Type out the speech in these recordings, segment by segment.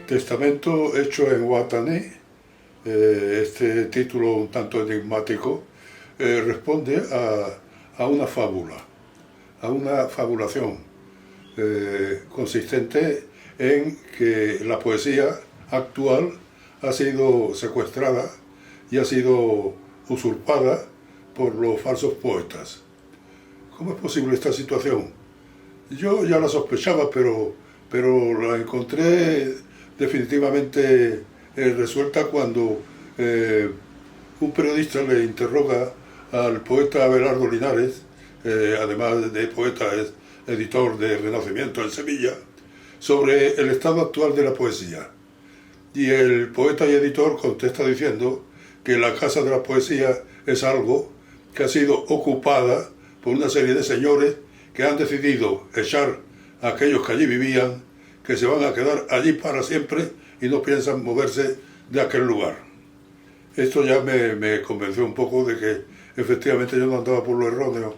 Testamento hecho en Watané, este título un tanto enigmático, responde a una fábula, a una fabulación consistente en que la poesía actual ha sido secuestrada y ha sido usurpada por los falsos poetas. ¿Cómo es posible esta situación? Yo ya la sospechaba, pero la encontré definitivamente resuelta cuando un periodista le interroga al poeta Abelardo Linares, además de poeta es editor de Renacimiento en Sevilla, sobre el estado actual de la poesía. Y el poeta y editor contesta diciendo que la Casa de la Poesía es algo que ha sido ocupada por una serie de señores que han decidido echar a aquellos que allí vivían, que se van a quedar allí para siempre y no piensan moverse de aquel lugar. Esto ya me convenció un poco de que efectivamente yo no andaba por lo erróneo.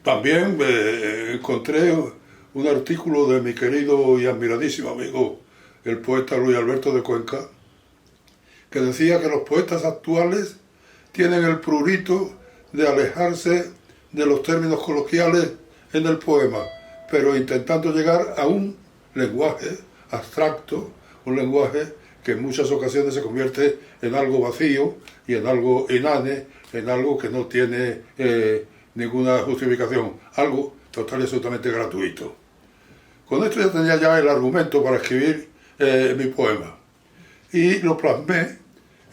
También encontré un artículo de mi querido y admiradísimo amigo, el poeta Luis Alberto de Cuenca, que decía que los poetas actuales tienen el prurito de alejarse de los términos coloquiales en el poema, pero intentando llegar a un lenguaje abstracto, un lenguaje que en muchas ocasiones se convierte en algo vacío y en algo inane, en algo que no tiene ninguna justificación, algo total y absolutamente gratuito. Con esto ya tenía el argumento para escribir mi poema y lo plasmé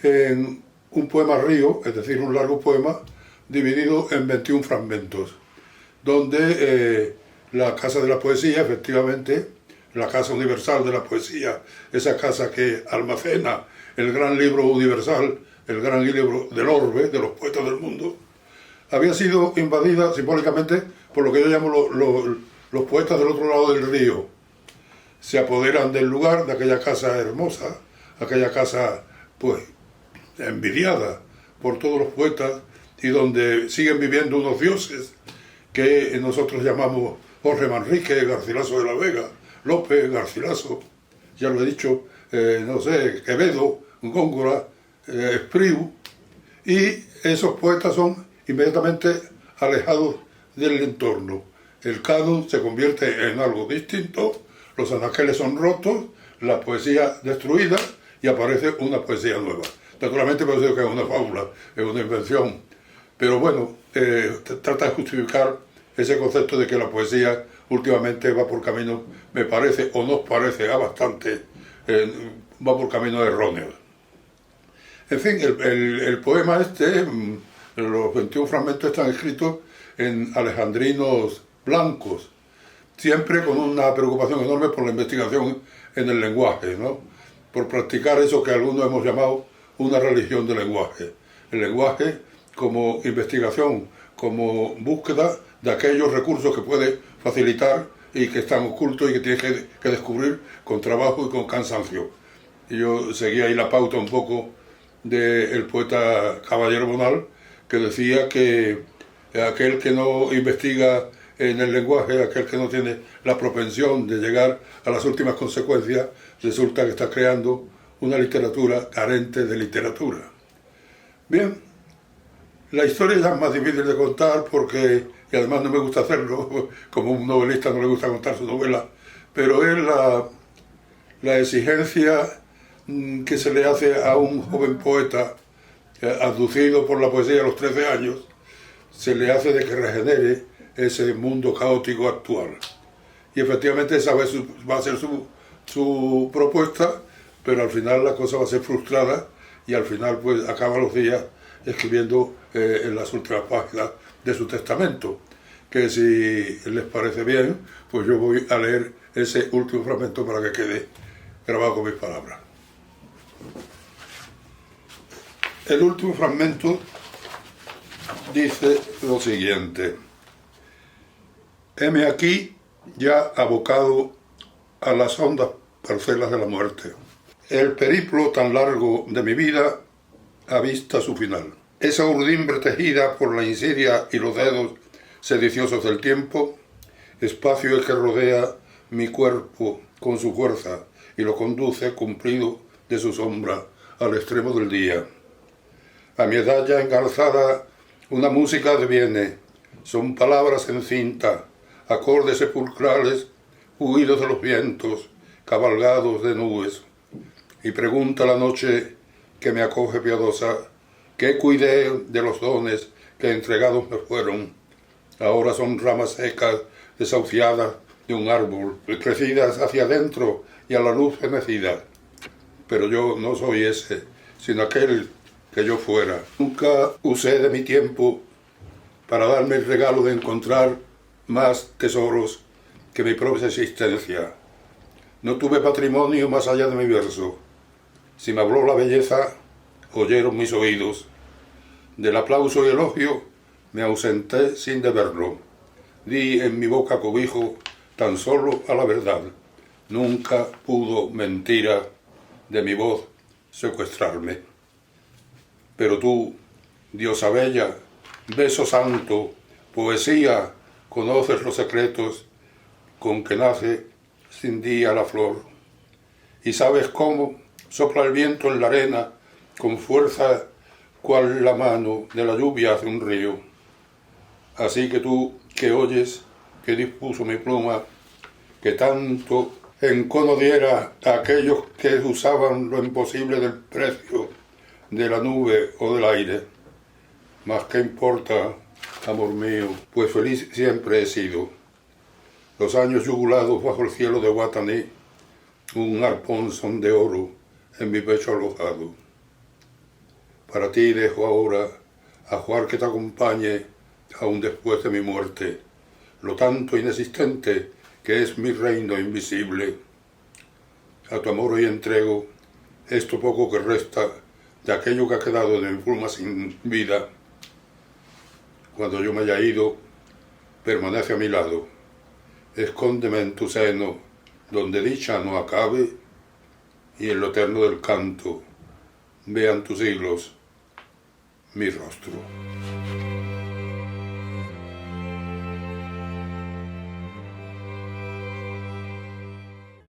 en un poema río, es decir, un largo poema dividido en 21 fragmentos, donde la Casa de la Poesía, efectivamente, la Casa Universal de la Poesía, esa casa que almacena el gran libro universal, el gran libro del orbe, de los poetas del mundo, había sido invadida simbólicamente por lo que yo llamo los poetas del otro lado del río. Se apoderan del lugar, de aquella casa hermosa, aquella casa, pues, envidiada por todos los poetas y donde siguen viviendo unos dioses que nosotros llamamos Jorge Manrique, Garcilaso de la Vega, López, Garcilaso, ya lo he dicho, no sé, Quevedo, Góngora, Espriu, y esos poetas son inmediatamente alejados del entorno. El canon se convierte en algo distinto, los anaqueles son rotos, la poesía destruida y aparece una poesía nueva. Naturalmente me digo que es una fábula, es una invención, pero bueno, trata de justificar ese concepto de que la poesía últimamente va por caminos, me parece, o nos parece a bastante, va por caminos erróneos. En fin, el poema este, los 21 fragmentos están escritos en alejandrinos blancos, siempre con una preocupación enorme por la investigación en el lenguaje, ¿no? Por practicar eso que algunos hemos llamado una religión del lenguaje. El lenguaje como investigación, como búsqueda de aquellos recursos que puede facilitar y que están ocultos y que tienes que descubrir con trabajo y con cansancio. Y yo seguía ahí la pauta un poco del poeta Caballero Bonal, que decía que aquel que no investiga en el lenguaje, aquel que no tiene la propensión de llegar a las últimas consecuencias, resulta que está creando una literatura carente de literatura. Bien, la historia ya es más difícil de contar porque, y además no me gusta hacerlo, como un novelista no le gusta contar su novela, pero es la exigencia que se le hace a un joven poeta abducido por la poesía a los 13 años, se le hace de que regenere ese mundo caótico actual. Y efectivamente esa va a ser su propuesta, pero al final la cosa va a ser frustrada y al final pues acaba los días escribiendo en las últimas páginas de su testamento, que si les parece bien, pues yo voy a leer ese último fragmento para que quede grabado con mis palabras. El último fragmento dice lo siguiente: heme aquí ya abocado a las hondas parcelas de la muerte. El periplo tan largo de mi vida avista su final. Esa urdimbre tejida por la insidia y los dedos sediciosos del tiempo, espacio el que rodea mi cuerpo con su fuerza y lo conduce cumplido de su sombra al extremo del día. A mi edad ya engarzada, una música deviene, son palabras en cinta, acordes sepulcrales, huidos de los vientos, cabalgados de nubes. Y pregunta la noche que me acoge piadosa, ¿qué cuidé de los dones que entregados me fueron? Ahora son ramas secas, desahuciadas de un árbol, crecidas hacia adentro y a la luz fenecida. Pero yo no soy ese, sino aquel que yo fuera. Nunca usé de mi tiempo para darme el regalo de encontrar más tesoros que mi propia existencia. No tuve patrimonio más allá de mi verso. Si me habló la belleza, oyeron mis oídos. Del aplauso y elogio me ausenté sin deberlo. Di en mi boca cobijo tan solo a la verdad. Nunca pudo mentira de mi voz secuestrarme. Pero tú, diosa bella, beso santo, poesía, conoces los secretos con que nace sin día la flor. Y sabes cómo sopla el viento en la arena con fuerza cual la mano de la lluvia hace un río. Así que tú que oyes que dispuso mi pluma, que tanto encono diera a aquellos que usaban lo imposible del precio de la nube o del aire. Mas qué importa, amor mío, pues feliz siempre he sido. Los años yugulados bajo el cielo de Guataní, un arpón son de oro en mi pecho alojado. Para ti dejo ahora a Juar que te acompañe aún después de mi muerte, lo tanto inexistente que es mi reino invisible. A tu amor hoy entrego esto poco que resta de aquello que ha quedado de mi pluma sin vida. Cuando yo me haya ido, permanece a mi lado. Escóndeme en tu seno, donde dicha no acabe, y en lo eterno del canto vean tus siglos mi rostro.